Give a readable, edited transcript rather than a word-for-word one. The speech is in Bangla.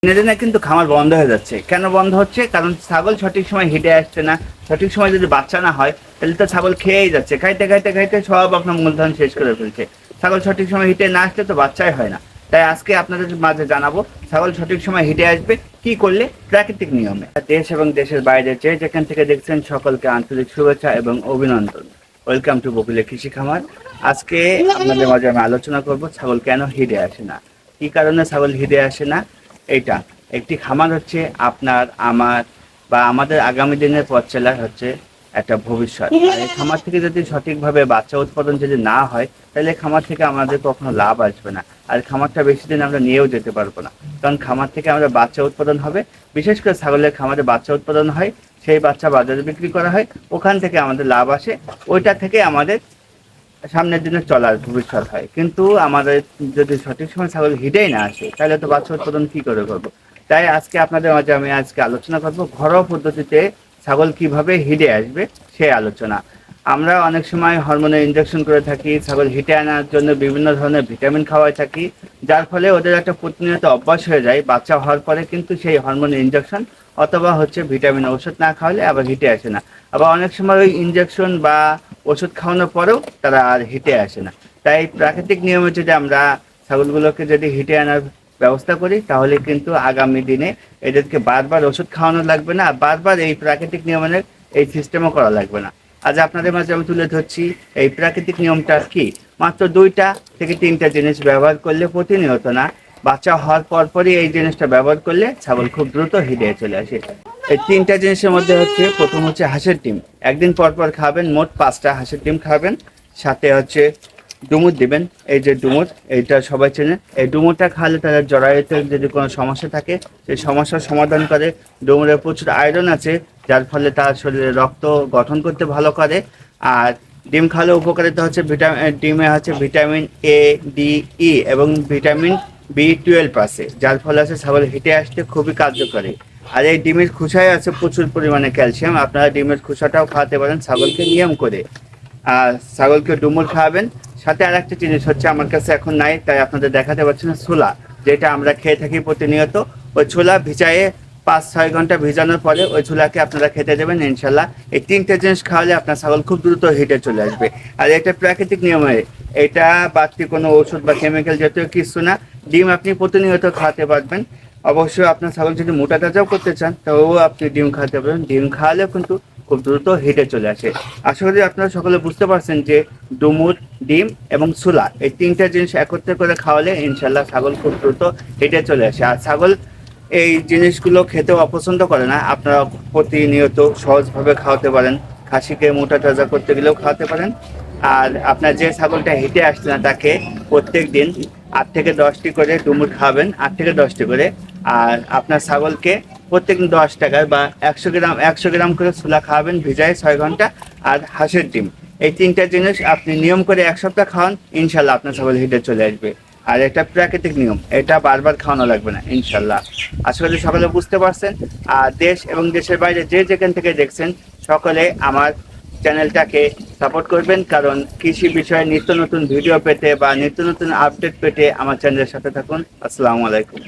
দিনে দিনে কিন্তু খামার বন্ধ হয়ে যাচ্ছে। কেন বন্ধ হচ্ছে? কারণ ছাগল সঠিক সময় হিটে আসছে না। সঠিক সময় যদি বাচ্চা না হয় তাহলে তো ছাগল খেয়েই যাচ্ছে, খাইতে খাইতে খাইতে সব আপনার মূলধন শেষ করে ফেলছে। ছাগল সঠিক সময় হিটে না আসলে তো বাচ্চাই হয় না। তাই আজকে আপনাদের মাঝে জানাবো ছাগল সঠিক সময় হিটে আসবে কি করলে প্রাকৃতিক নিয়মে। দেশ এবং দেশের বাইরে যে যেখান থেকে দেখছেন সকলকে আন্তরিক শুভেচ্ছা এবং অভিনন্দন। ওয়েলকাম টু বকুলের কৃষি খামার। আজকে আপনাদের মাঝে আমি আলোচনা করব ছাগল কেন হিটে আসে না, কি কারণে ছাগল হিটে আসে না। এইটা একটি খামার হচ্ছে আপনার, আমার বা আমাদের আগামী দিনের পথ চলার হচ্ছে একটা ভবিষ্যৎ। আর এই খামার থেকে যদি সঠিকভাবে বাচ্চা উৎপাদন যদি না হয় তাহলে খামার থেকে আমাদের কখনো লাভ আসবে না। আর খামারটা বেশি দিন আমরা নিয়েও যেতে পারবো না, কারণ খামার থেকে আমাদের বাচ্চা উৎপাদন হবে। বিশেষ করে ছাগলের খামারে বাচ্চা উৎপাদন হয়, সেই বাচ্চা বাজারে বিক্রি করা হয়, ওখান থেকে আমাদের লাভ আসে, ওইটা থেকে আমাদের সামনের দিনে চলার ভবিষ্যৎ হয়। কিন্তু আমাদের যদি সঠিক সময় ছাগল হিটেই না আসে তাহলে তো বাচ্চা উৎপাদন কি করে করবো। তাই আজকে আপনাদের মাঝে আমি আলোচনা করব ঘরোয়া পদ্ধতিতে ছাগল কিভাবে হিটে আসবে সেই আলোচনা। আমরা অনেক সময় হরমোনের ইনজেকশন করে থাকি, ছাগল হিটে আনার জন্য বিভিন্ন ধরনের ভিটামিন খাওয়াই থাকি, যার ফলে ওদের একটা প্রতিনিয়ত অভ্যাস হয়ে যায়। বাচ্চা হওয়ার পরে কিন্তু সেই হরমোনের ইনজেকশন অথবা হচ্ছে ভিটামিন ওষুধ না খাওয়ালে আবার হিটে আসে না। আবার অনেক সময় ওই ইনজেকশন বা ওষুধ খাওয়ানোর পরেও তারা আর হিটে আসে না। তাই প্রাকৃতিক নিয়মে যদি আমরা ছাগলগুলোকে যদি হিটে আনার ব্যবস্থা করি তাহলে কিন্তু আগামী দিনে এদেরকে বারবার ওষুধ খাওয়ানো লাগবে না, বারবার এই প্রাকৃতিক নিয়মের এই সিস্টেমও করা লাগবে না। আজ আপনাদের মাঝে আমি তুলে ধরছি এই প্রাকৃতিক নিয়মটা কি। মাত্র 2টা থেকে 3টা জিনিস ব্যবহার করলে, প্রতিনিয়ত না, বাচ্চা হওয়ার পরপরই এই জিনিসটা ব্যবহার করলে ছাগল খুব দ্রুত হিটে চলে আসে। এই 3টা জিনিসের মধ্যে হচ্ছে প্রথম হচ্ছে হাঁসের ডিম। একদিন পর পর খাবেন, মোট 5টা হাঁসের ডিম খাবেন। সাথে হচ্ছে ডুমুর দিবেন। এই যে ডুমুর, এইটা সবাই চেনে। এই ডুমুরটা খাওয়ালে তাদের জরায়ুতে যদি কোনো সমস্যা থাকে সেই সমস্যার সমাধান করে। ডুমুরে প্রচুর আয়রন আছে, যার ফলে তার শরীরে রক্ত গঠন করতে ভালো করে। আর ডিম খাওয়ালে উপকারিতা হচ্ছে ডিমে হচ্ছে ভিটামিন এ, ডি, ই এবং ভিটামিন B12 আছে, যার ফলে আছে ছাগল হিটে আসতে খুবই কার্যকরী। আর এই ডিমের খোসায় আছে প্রচুর পরিমাণে ক্যালসিয়াম। আপনারা ডিমের খোসাটাও খাওয়াতে পারেন ছাগলকে নিয়ম করে। আর ছাগলকে ডুমুর খাওয়াবেন। সাথে আর একটা জিনিস হচ্ছে আমার কাছে এখন নাই, তাই আপনাদের দেখাতে পারছি না, ছোলা, যেটা আমরা খেয়ে থাকি প্রতিনিয়ত। ওই ছোলা ভিজায়ে 5-6 ঘন্টা ভিজানোর পরে ওই ছোলাকে আপনারা খেতে দেবেন। ইনশাল্লাহ এই 3টে জিনিস খাওয়ালে আপনার ছাগল খুব দ্রুত হিটে চলে আসবে। আর এটা প্রাকৃতিক নিয়মে, এটা বাড়তি কোনো ওষুধ বা কেমিক্যাল জাতীয় কিছু না। ডিম আপনি প্রতিনিয়ত খাওয়াতে পারবেন। অবশ্যই আপনার ছাগল যদি মোটা তাজাও করতে চান তাও আপনি ডিম খাওয়াতে পারেন। ডিম খাওয়ালেও কিন্তু খুব দ্রুত হিটে চলে আসে। আশা করি আপনারা সকলে বুঝতে পারছেন যে ডুমুর, ডিম এবং ছোলা, এই 3টা জিনিস একত্রে করে খাওয়ালে ইনশাল্লাহ ছাগল খুব দ্রুত হিটে চলে আসে। আর ছাগল এই জিনিসগুলো খেতেও অপছন্দ করে না, আপনারা প্রতিনিয়ত সহজভাবে খাওয়াতে পারেন। খাসিকে মোটা তাজা করতে গেলেও খাওয়াতে পারেন। আর আপনার যে ছাগলটা হিটে আসছে না তাকে প্রত্যেক দিন 8 থেকে 10টি করে ডুমুর খাওয়াবেন, 8 থেকে 10টি করে। আর আপনার ছাগলকে প্রত্যেকদিন 10 টাকার বা 100 গ্রাম করে ছোলা খাওয়াবেন ভিজায় 6 ঘন্টা। আর হাঁসের ডিম, এই 3টা জিনিস আপনি নিয়ম করে 1 সপ্তাহ খাওয়ান, ইনশাল্লাহ আপনার ছাগল হিটে চলে আসবে। আর এটা প্রাকৃতিক নিয়ম, এটা বারবার খাওয়ানো লাগবে না ইনশাল্লাহ। আশা করি সকলে বুঝতে পারছেন। আর দেশ এবং দেশের বাইরে যে যেখান থেকে দেখছেন সকলে আমার চ্যানেলটাকে সাপোর্ট করবেন, কারণ কৃষি বিষয়ে নিত্য নতুন ভিডিও পেতে বা নিত্য নতুন আপডেট পেতে আমার চ্যানেলের সাথে থাকুন। আসসালামু আলাইকুম।